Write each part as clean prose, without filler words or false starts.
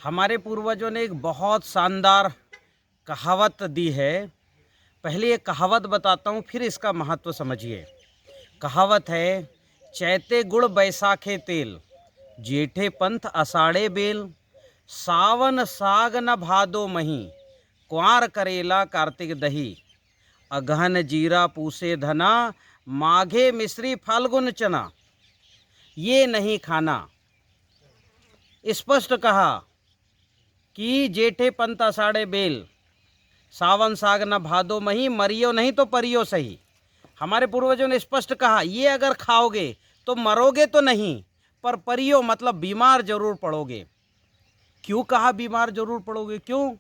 हमारे पूर्वजों ने एक बहुत शानदार कहावत दी है। पहले ये कहावत बताता हूँ, फिर इसका महत्व समझिए। कहावत है, चैते गुड़ बैसाखे तेल, जेठे पंथ अषाढ़े बेल, सावन साग न भादो मही, कुंवार करेला कार्तिक दही, अगहन जीरा पूसे धना, माघे मिश्री फाल्गुन चना, ये नहीं खाना। स्पष्ट कहा कि जेठे पंथ अषाढ़े बेल, सावन साग न भादो मही, मरियो नहीं तो परियो सही। हमारे पूर्वजों ने स्पष्ट कहा, ये अगर खाओगे तो मरोगे तो नहीं, पर परियो मतलब बीमार जरूर पड़ोगे। क्यों कहा बीमार जरूर पड़ोगे? क्यों?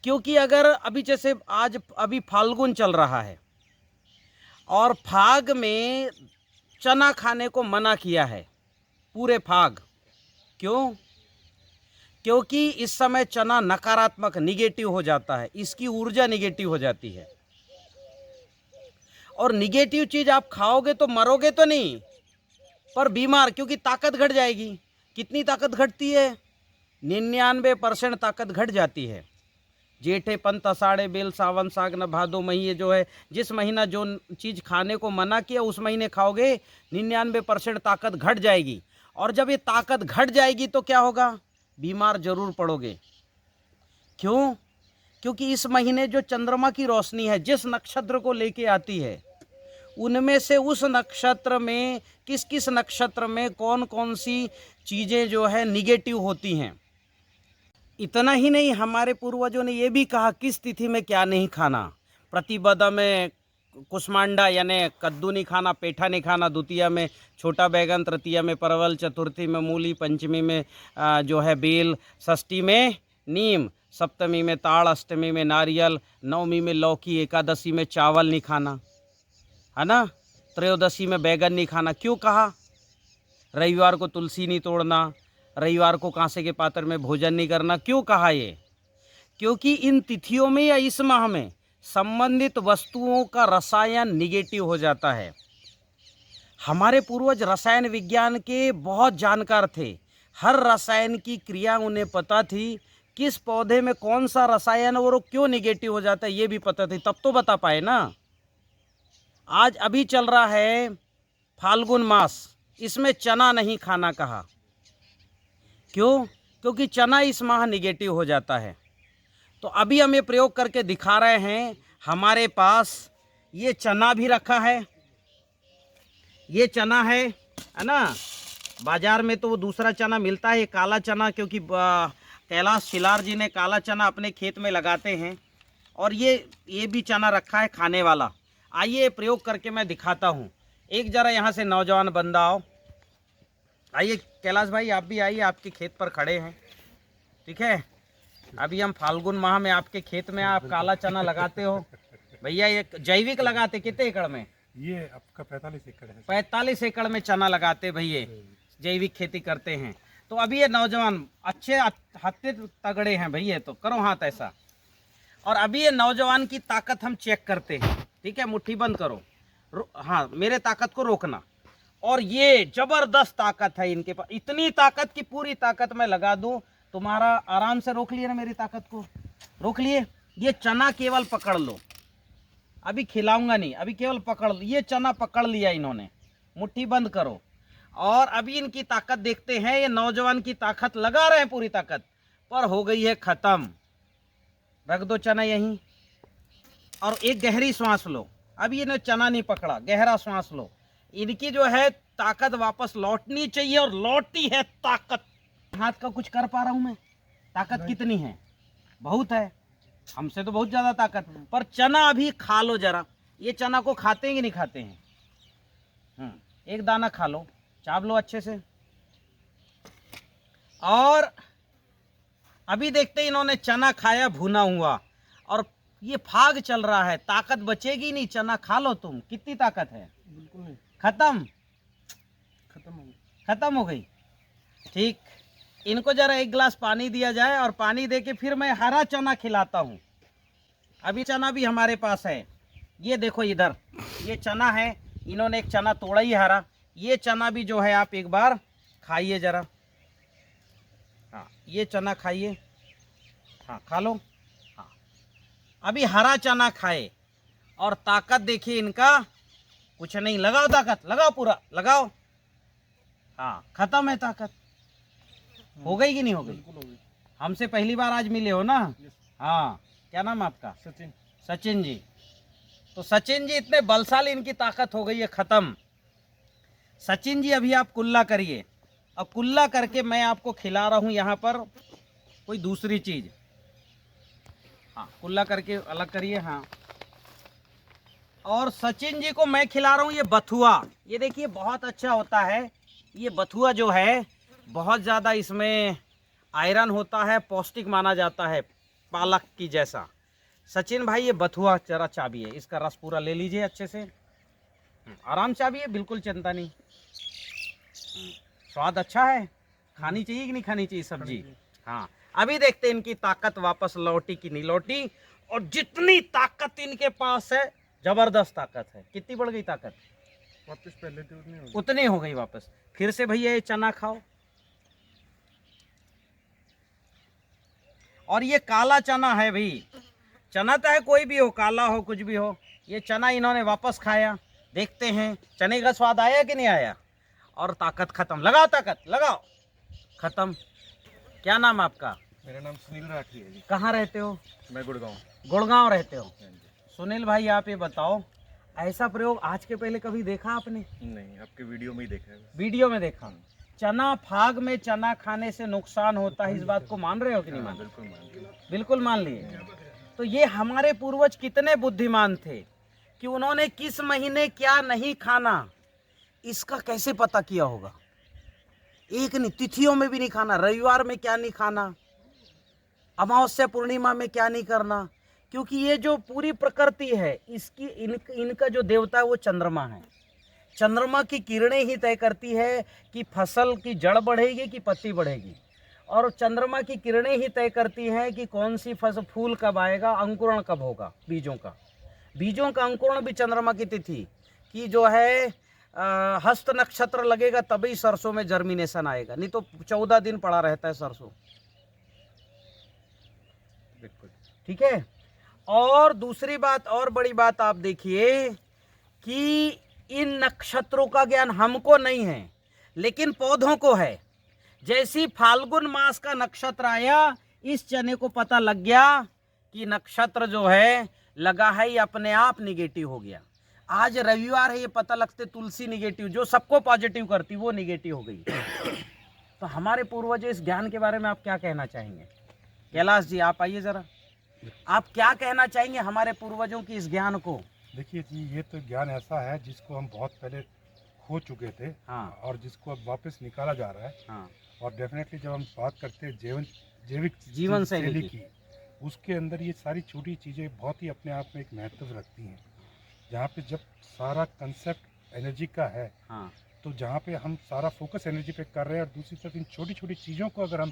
क्योंकि अगर अभी जैसे आज अभी फाल्गुन चल रहा है और फाग में चना खाने को मना किया है, पूरे फाग। क्यों? क्योंकि इस समय चना नकारात्मक निगेटिव हो जाता है, इसकी ऊर्जा निगेटिव हो जाती है। और निगेटिव चीज आप खाओगे तो मरोगे तो नहीं, पर बीमार, क्योंकि ताकत घट जाएगी। कितनी ताकत घटती है? 99% ताकत घट जाती है। जेठे पंथ अषाढ़े बेल, सावन साग न भादो मही, ये जो है, जिस महीना जो चीज खाने को मना किया उस महीने खाओगे 99% ताकत घट जाएगी। और जब ये ताकत घट जाएगी तो क्या होगा? बीमार जरूर पड़ोगे। क्यों? क्योंकि इस महीने जो चंद्रमा की रोशनी है जिस नक्षत्र को लेके आती है, उनमें से उस नक्षत्र में किस किस नक्षत्र में कौन कौन सी चीज़ें जो है निगेटिव होती हैं। इतना ही नहीं, हमारे पूर्वजों ने ये भी कहा किस तिथि में क्या नहीं खाना। प्रतिपदा में कुष्मांडा यानी कद्दू नहीं खाना, पेठा नहीं खाना, द्वितीया में छोटा बैगन, तृतीया में परवल, चतुर्थी में मूली, पंचमी में जो है बेल, षष्ठी में नीम, सप्तमी में ताड़, अष्टमी में नारियल, नवमी में लौकी, एकादशी में चावल नहीं खाना, है ना, त्रयोदशी में बैगन नहीं खाना। क्यों कहा? रविवार को तुलसी नहीं तोड़ना, रविवार को कांसे के पात्र में भोजन नहीं करना। क्यों कहा ये? क्योंकि इन तिथियों में या इस माह में संबंधित वस्तुओं का रसायन निगेटिव हो जाता है। हमारे पूर्वज रसायन विज्ञान के बहुत जानकार थे। हर रसायन की क्रिया उन्हें पता थी, किस पौधे में कौन सा रसायन और वो क्यों निगेटिव हो जाता है ये भी पता थी, तब तो बता पाए ना। आज अभी चल रहा है फाल्गुन मास, इसमें चना नहीं खाना कहा। क्यों? क्योंकि चना इस माह निगेटिव हो जाता है। तो अभी हम ये प्रयोग करके दिखा रहे हैं। हमारे पास ये चना भी रखा है, ये चना है ना। बाजार में तो वो दूसरा चना मिलता है, ये काला चना, क्योंकि कैलाश शिलार जी ने काला चना अपने खेत में लगाते हैं। और ये भी चना रखा है खाने वाला। आइए प्रयोग करके मैं दिखाता हूँ। एक जरा यहाँ से नौजवान बंदा आओ, आइए कैलाश भाई, आप भी आइए, आपके खेत पर खड़े हैं, ठीक है। अभी हम फाल्गुन माह में आपके खेत में आप काला चना लगाते हो। भैया ये जैविक लगाते कितने एकड़ में? ये आपका 45 एकड़ है। 45 एकड़ में चना लगाते भैया, जैविक खेती करते हैं। तो अभी ये नौजवान अच्छे हत्ते तगड़े हैं भैया, तो करो हाथ ऐसा। और अभी ये नौजवान की ताकत हम चेक करते हैं, ठीक है। मुट्ठी बंद करो, हाँ, मेरे ताकत को रोकना। और ये जबरदस्त ताकत है इनके पास, इतनी ताकत की पूरी ताकत मैं लगा दूं, तुम्हारा आराम से रोक लिए ना, मेरी ताकत को रोक लिए। ये चना केवल पकड़ लो, अभी खिलाऊंगा नहीं, अभी केवल पकड़ लो। ये चना पकड़ लिया इन्होंने, मुट्ठी बंद करो। और अभी इनकी ताकत देखते हैं। ये नौजवान की ताकत लगा रहे हैं पूरी ताकत, पर हो गई है खत्म। रख दो चना यहीं और एक गहरी सांस लो। अभी इन्हें चना नहीं पकड़ा, गहरा सांस लो। इनकी जो है ताकत वापस लौटनी चाहिए, और लौटती है ताकत। हाथ का कुछ कर पा रहा हूं मैं? ताकत कितनी है? बहुत है, हमसे तो बहुत ज्यादा ताकत। पर चना अभी खा लो जरा। ये चना को खाते हैं कि नहीं खाते हैं? एक दाना खा लो, चाव लो अच्छे से। और अभी देखते हैं इन्होंने चना खाया भुना हुआ, और ये फाग चल रहा है, ताकत बचेगी नहीं। चना खा लो तुम। कितनी ताकत है? बिल्कुल नहीं। खत्म खत्म हो गई। ठीक, इनको जरा एक गिलास पानी दिया जाए, और पानी देके फिर मैं हरा चना खिलाता हूँ। अभी चना भी हमारे पास है, ये देखो इधर, ये चना है। इन्होंने एक चना तोड़ा ही हरा, ये चना भी जो है आप एक बार खाइए जरा। हाँ, ये चना खाइए। हाँ, खा लो। हाँ, अभी हरा चना खाए और ताकत देखिए इनका, कुछ नहीं। लगाओ ताकत, लगाओ, पूरा लगाओ। हाँ, खत्म है ताकत। हो गई कि नहीं हो गई? बिल्कुल हो गई। हमसे पहली बार आज मिले हो ना? हाँ, क्या नाम है आपका? सचिन। सचिन जी। तो सचिन जी इतने बलशाली, इनकी ताकत हो गई है खत्म। सचिन जी अभी आप कुल्ला करिए। अब कुल्ला करके मैं आपको खिला रहा हूं यहाँ पर कोई दूसरी चीज। हाँ, कुल्ला करके अलग करिए। हाँ, और सचिन जी को मैं खिला रहा हूं ये बथुआ। ये देखिए बहुत अच्छा होता है ये बथुआ जो है, बहुत ज़्यादा इसमें आयरन होता है, पौष्टिक माना जाता है, पालक की जैसा। सचिन भाई ये बथुआ जरा चाबिए, इसका रस पूरा ले लीजिए अच्छे से। आराम चाबिए, बिल्कुल चिंता नहीं। स्वाद अच्छा है, खानी चाहिए कि नहीं खानी चाहिए सब्जी? हाँ, अभी देखते हैं इनकी ताकत वापस लौटी कि नहीं लौटी। और जितनी ताकत इनके पास है, जबरदस्त ताकत है। कितनी बढ़ गई ताकत? वापस पहले थे उतनी हो गई वापस। फिर से भैया ये चना खाओ। और ये काला चना है भाई, चना तो है कोई भी हो, काला हो कुछ भी हो, ये चना इन्होंने वापस खाया। देखते हैं चने का स्वाद आया कि नहीं आया। और ताकत खत्म। लगाओ ताकत, लगाओ, खत्म। क्या नाम आपका? मेरा नाम सुनील राठी है जी। कहाँ रहते हो? मैं गुड़गांव। गुड़गांव रहते हो। सुनील भाई आप ये बताओ, ऐसा प्रयोग आज के पहले कभी देखा आपने? नहीं, आपके वीडियो में ही देखा है। वीडियो में देखा। चना फाग में चना खाने से नुकसान होता है, इस बात को मान रहे हो कि नहीं मान? बिल्कुल मान। बिल्कुल मान लिए। तो ये हमारे पूर्वज कितने बुद्धिमान थे कि उन्होंने किस महीने क्या नहीं खाना, इसका कैसे पता किया होगा। एक नहीं, तिथियों में भी नहीं खाना, रविवार में क्या नहीं खाना, अमावस्या पूर्णिमा में क्या नहीं करना, क्योंकि ये जो पूरी प्रकृति है इसकी इनका जो देवता है वो चंद्रमा है। चंद्रमा की किरणें ही तय करती है कि फसल की जड़ बढ़ेगी कि पत्ती बढ़ेगी, और चंद्रमा की किरणें ही तय करती हैं कि कौन सी फसल, फूल कब आएगा, अंकुरण कब होगा बीजों का। बीजों का अंकुरण भी चंद्रमा की तिथि की जो है हस्त नक्षत्र लगेगा तभी सरसों में जर्मिनेशन आएगा, नहीं तो 14 दिन पड़ा रहता है सरसों। बिल्कुल ठीक है। और दूसरी बात, और बड़ी बात आप देखिए कि इन नक्षत्रों का ज्ञान हमको नहीं है लेकिन पौधों को है। जैसी फाल्गुन मास का नक्षत्र आया, इस चने को पता लग गया कि नक्षत्र जो है लगा है, ये अपने आप निगेटिव हो गया। आज रविवार है, ये पता लगते तुलसी निगेटिव, जो सबको पॉजिटिव करती वो निगेटिव हो गई। तो हमारे पूर्वज इस ज्ञान के बारे में आप क्या कहना चाहेंगे? कैलाश जी आप आइए जरा, आप क्या कहना चाहेंगे हमारे पूर्वजों की इस ज्ञान को? देखिए जी, ये तो ज्ञान ऐसा है जिसको हम बहुत पहले खो चुके थे। हाँ। और जिसको अब वापस निकाला जा रहा है। हाँ। और डेफिनेटली जब हम बात करते हैं जैविक जीवन शैली की, उसके अंदर ये सारी छोटी चीज़ें बहुत ही अपने आप में एक महत्व रखती हैं। जहाँ पे जब सारा कंसेप्ट एनर्जी का है, हाँ, तो जहाँ पे हम सारा फोकस एनर्जी पे कर रहे हैं और दूसरी तरफ इन छोटी छोटी चीज़ों को अगर हम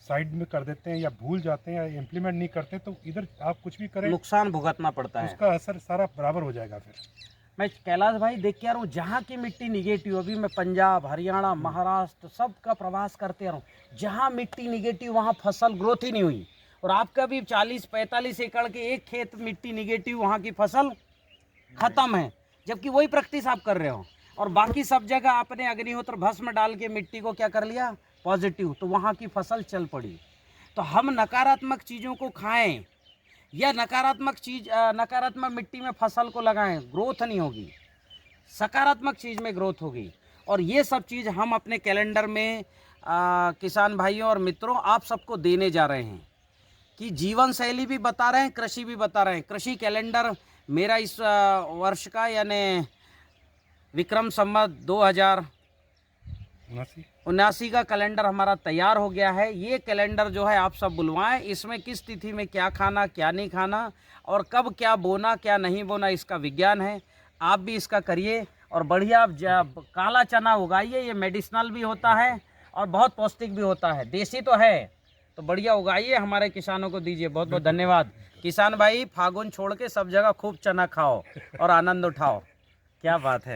साइड में कर देते हैं या भूल जाते हैं या इम्प्लीमेंट नहीं करते हैं, तो इधर आप कुछ भी करें नुकसान भुगतना पड़ता है। उसका असर सारा बराबर हो जाएगा। फिर मैं कैलाश भाई देख के आ रहा हूँ, जहाँ की मिट्टी निगेटिव, अभी मैं पंजाब, हरियाणा, महाराष्ट्र सब का प्रवास करते रहा हूँ, जहाँ मिट्टी निगेटिव वहाँ फसल ग्रोथ ही नहीं हुई। और आपका भी 40-45 एकड़ के एक खेत मिट्टी निगेटिव, वहाँ की फसल खत्म है, जबकि वही प्रैक्टिस आप कर रहे हो। और बाकी सब जगह आपने अग्निहोत्र भस्म डाल के मिट्टी को क्या कर लिया, पॉजिटिव, तो वहाँ की फसल चल पड़ी। तो हम नकारात्मक चीज़ों को खाएं या नकारात्मक मिट्टी में फसल को लगाएं, ग्रोथ नहीं होगी, सकारात्मक चीज़ में ग्रोथ होगी। और ये सब चीज़ हम अपने कैलेंडर में किसान भाइयों और मित्रों आप सबको देने जा रहे हैं कि जीवन शैली भी बता रहे हैं, कृषि भी बता रहे हैं। कृषि कैलेंडर मेरा इस वर्ष का यानी विक्रम संवत 2079 का कैलेंडर हमारा तैयार हो गया है। ये कैलेंडर जो है आप सब बुलवाएं, इसमें किस तिथि में क्या खाना क्या नहीं खाना और कब क्या बोना क्या नहीं बोना, इसका विज्ञान है। आप भी इसका करिए और बढ़िया काला चना उगाइए, ये मेडिसिनल भी होता है और बहुत पौष्टिक भी होता है, देसी तो है, तो बढ़िया उगाइए, हमारे किसानों को दीजिए। बहुत बहुत धन्यवाद किसान भाई। फागुन छोड़ के सब जगह खूब चना खाओ और आनंद उठाओ। क्या बात है।